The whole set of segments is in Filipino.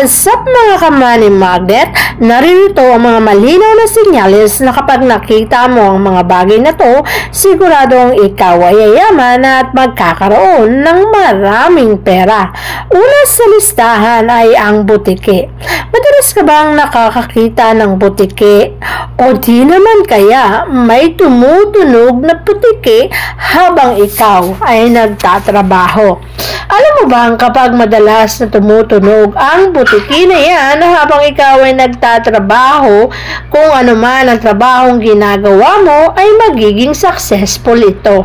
What's up mga kamani magnet? Narito ang mga malinaw na senyales na kapag nakita mo ang mga bagay na to, siguradong ikaw ay yayaman at magkakaroon ng maraming pera. Una sa listahan ay ang butike. Madalas ka bang nakakakita ng butike? O di naman kaya may tumutunog na butike habang ikaw ay nagtatrabaho? Alam mo bang kapag madalas na tumutunog ang butiki na yan habang ikaw ay nagtatrabaho, kung ano man ang trabahong ginagawa mo ay magiging successful ito.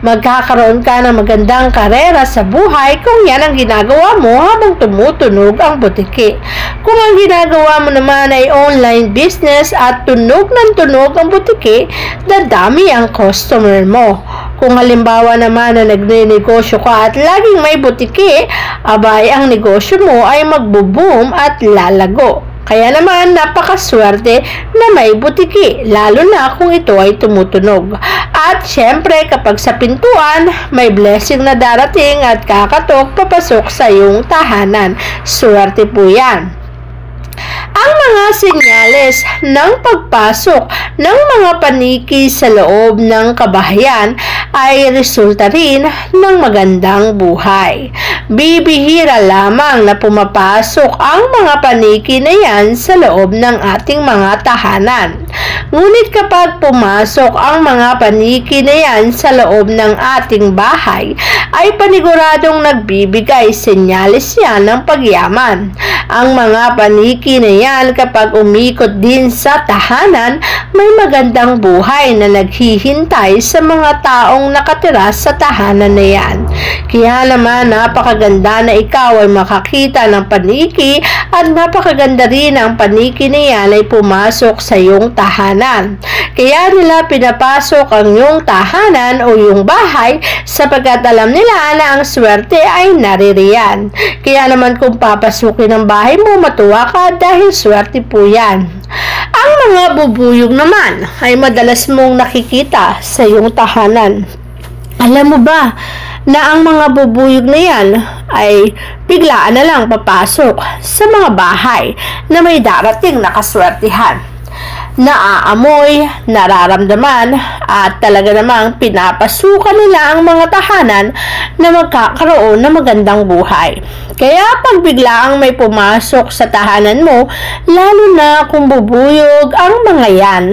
Magkakaroon ka ng magandang karera sa buhay kung yan ang ginagawa mo habang tumutunog ang butiki. Kung ang ginagawa mo naman ay online business at tunog ng tunog ang butiki, dadami ang customer mo. Kung halimbawa naman na nagne-negosyo ka at laging may butiki, abay ang negosyo mo ay magbo-boom at lalago. Kaya naman napakaswerte na may butiki, lalo na kung ito ay tumutunog. At syempre kapag sa pintuan, may blessing na darating at kakatok papasok sa iyong tahanan. Swerte po yan. Ang mga senyales ng pagpasok ng mga paniki sa loob ng kabahayan ay resulta rin ng magandang buhay. Bibihira lamang na pumapasok ang mga paniki na yan sa loob ng ating mga tahanan. Ngunit kapag pumasok ang mga paniki na yan sa loob ng ating bahay, ay paniguradong nagbibigay senyales yan ng pagyaman. Ang mga paniki na yan kapag umikot din sa tahanan, may magandang buhay na naghihintay sa mga taong nakatira sa tahanan na yan. Kaya naman napakaganda na ikaw ay makakita ng paniki at napakaganda rin ang paniki na yan ay pumasok sa iyong tahanan. Kaya nila pinapasok ang iyong tahanan o iyong bahay sapagkat alam nila na ang swerte ay naririyan. Kaya naman kung papasukin ang bahay mo, matuwa ka dahil swerte po yan. Ang mga bubuyog naman ay madalas mong nakikita sa iyong tahanan. Alam mo ba na ang mga bubuyog na yan ay biglaan na lang papasok sa mga bahay na may darating na kaswertihan? Naaamoy, nararamdaman at talaga namang pinapasukan nila ang mga tahanan na magkakaroon ng magandang buhay. Kaya pag biglaang may pumasok sa tahanan mo, lalo na kung bubuyog ang mga yan,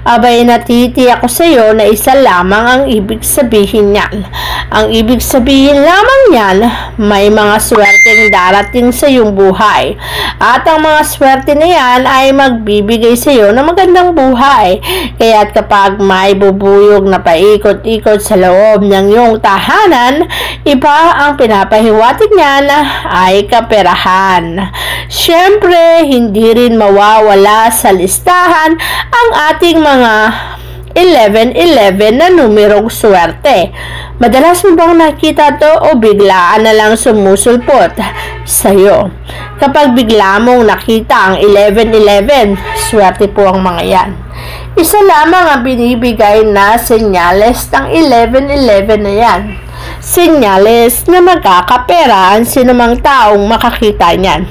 abay natitiyak ko sa iyo na isa lamang ang ibig sabihin niyan. Ang ibig sabihin lamang niyan, may mga swerteng darating sa iyong buhay. At ang mga swerte na yan ay magbibigay sa iyo ng magandang buhay. Kaya't kapag may bubuyog na paikot-ikot sa loob ng iyong tahanan, iba ang pinapahiwatig niyan ay kaperahan. Siyempre, hindi rin mawawala sa listahan ang ating mga 11-11 na numerong swerte. Madalas mo bang nakita to o biglaan na lang sumusulpot sa'yo? Kapag bigla mong nakita ang 11-11, swerte po ang mga yan. Isa lamang ang binibigay na senyales ng 11-11 na yan. Senyales na magkakapera ang sinumang taong makakita niyan.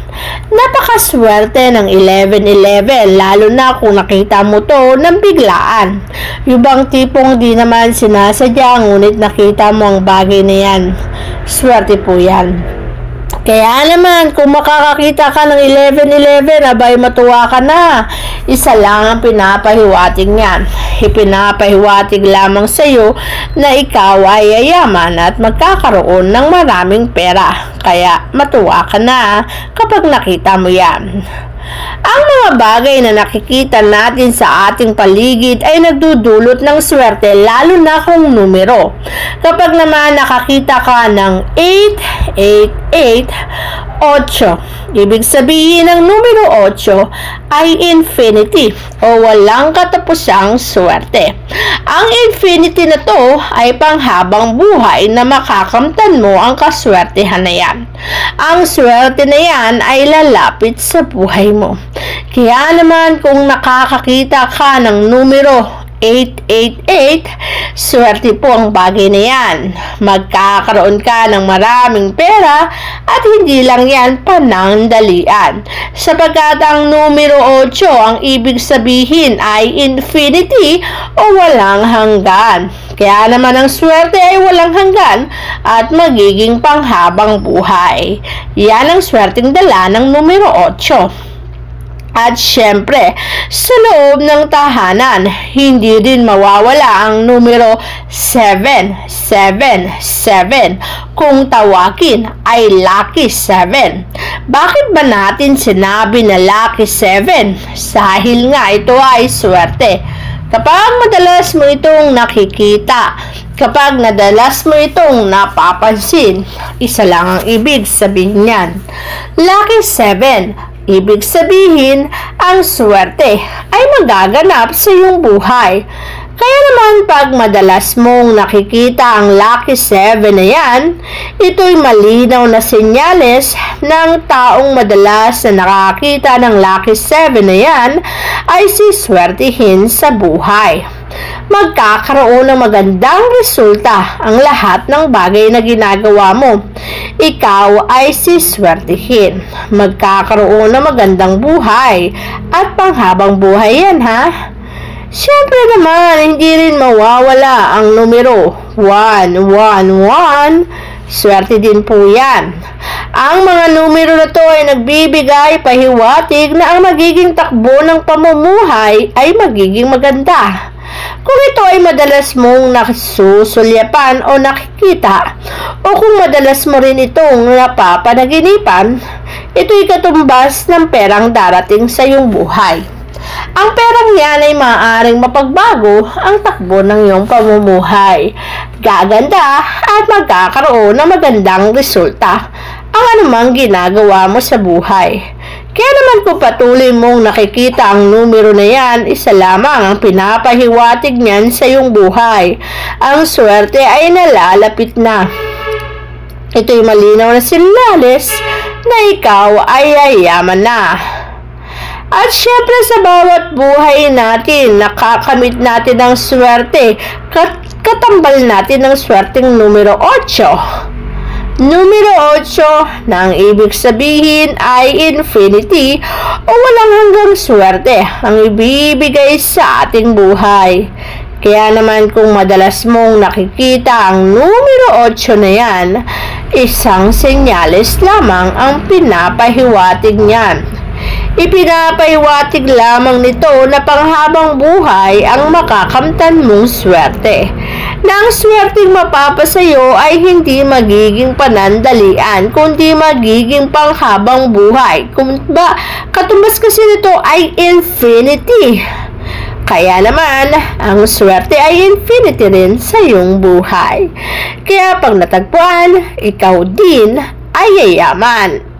Napakaswerte ng 11-11, lalo na kung nakita mo to ng biglaan. Yung bang tipong di naman sinasadya, ngunit nakita mo ang bagay na yan. Swerte po yan. Kaya naman, kung makakakita ka ng 11-11, abay matuwa ka na. Isa lang ang pinapahiwatig niyan. Ipinapahiwatig lamang sa iyo na ikaw ay yayaman at magkakaroon ng maraming pera. Kaya matuwa ka na kapag nakita mo yan. Ang mga bagay na nakikita natin sa ating paligid ay nagdudulot ng swerte, lalo na kung numero. Kapag naman nakakita ka ng 888, 8, ibig sabihin ng numero 8 ay infinity o walang katapusang swerte. Ang infinity na to ay panghabang buhay na makakamtan mo ang kaswertehan na yan. Ang swerte na yan ay lalapit sa buhay mo. Kaya naman kung nakakakita ka ng numero 888, swerte po ang bagay na yan. Magkakaroon ka ng maraming pera at hindi lang yan panandalian. Sapagkat ang numero 8, ang ibig sabihin ay infinity o walang hanggan. Kaya naman ang swerte ay walang hanggan at magiging panghabang buhay. Yan ang swerteng dala ng numero 8. At syempre, sa loob ng tahanan, hindi din mawawala ang numero 777. Kung tawagin ay Lucky 7. Bakit ba natin sinabi na Lucky 7? Dahil nga ito ay swerte. Kapag madalas mo itong nakikita, kapag nadalas mo itong napapansin, isa lang ang ibig sabihin niyan. Lucky 7. Ibig sabihin, ang swerte ay magaganap sa iyong buhay. Kaya naman pag madalas mong nakikita ang Lucky 7 na yan, ito'y malinaw na senyales ng taong madalas na nakakita ng Lucky 7 na yan ay siswertihin sa buhay. Magkakaroon ng magandang resulta ang lahat ng bagay na ginagawa mo. Ikaw ay siswertihin. Magkakaroon ng magandang buhay at panghabang buhay yan, ha? Siyempre naman, hindi rin mawawala ang numero 111. Swerte din po yan. Ang mga numero na to ay nagbibigay pahiwatig na ang magiging takbo ng pamumuhay ay magiging maganda. Kung ito ay madalas mong nasusulyapan o nakikita, o kung madalas mo rin itong napapanaginipan, ito'y katumbas ng perang darating sa iyong buhay. Ang perang yan ay maaaring mapagbago ang takbo ng iyong pamumuhay. Gaganda at magkakaroon ng magandang resulta ang anumang ginagawa mo sa buhay. Kaya naman kung patuloy mong nakikita ang numero na yan, isa lamang ang pinapahiwatig niyan sa iyong buhay. Ang swerte ay nalalapit na. Ito'y malinaw na senyales na ikaw ay yayaman na. At syempre sa bawat buhay natin, nakakamit natin ang swerte. Katambal natin ang swerteng numero 8. Numero 8 na ang ibig sabihin ay infinity o walang hanggang swerte ang ibibigay sa ating buhay. Kaya naman kung madalas mong nakikita ang numero 8 na yan, isang senyales lamang ang pinapahiwatig niyan. Ipinapahiwatig lamang nito na panghabang buhay ang makakamtan mong swerte. Na ang swerteng mapapasayo ay hindi magiging panandalian, kundi magiging panghabang buhay. Katumbas kasi nito ay infinity. Kaya naman, ang swerte ay infinity rin sa iyong buhay. Kaya pag natagpuan, ikaw din ay yayaman.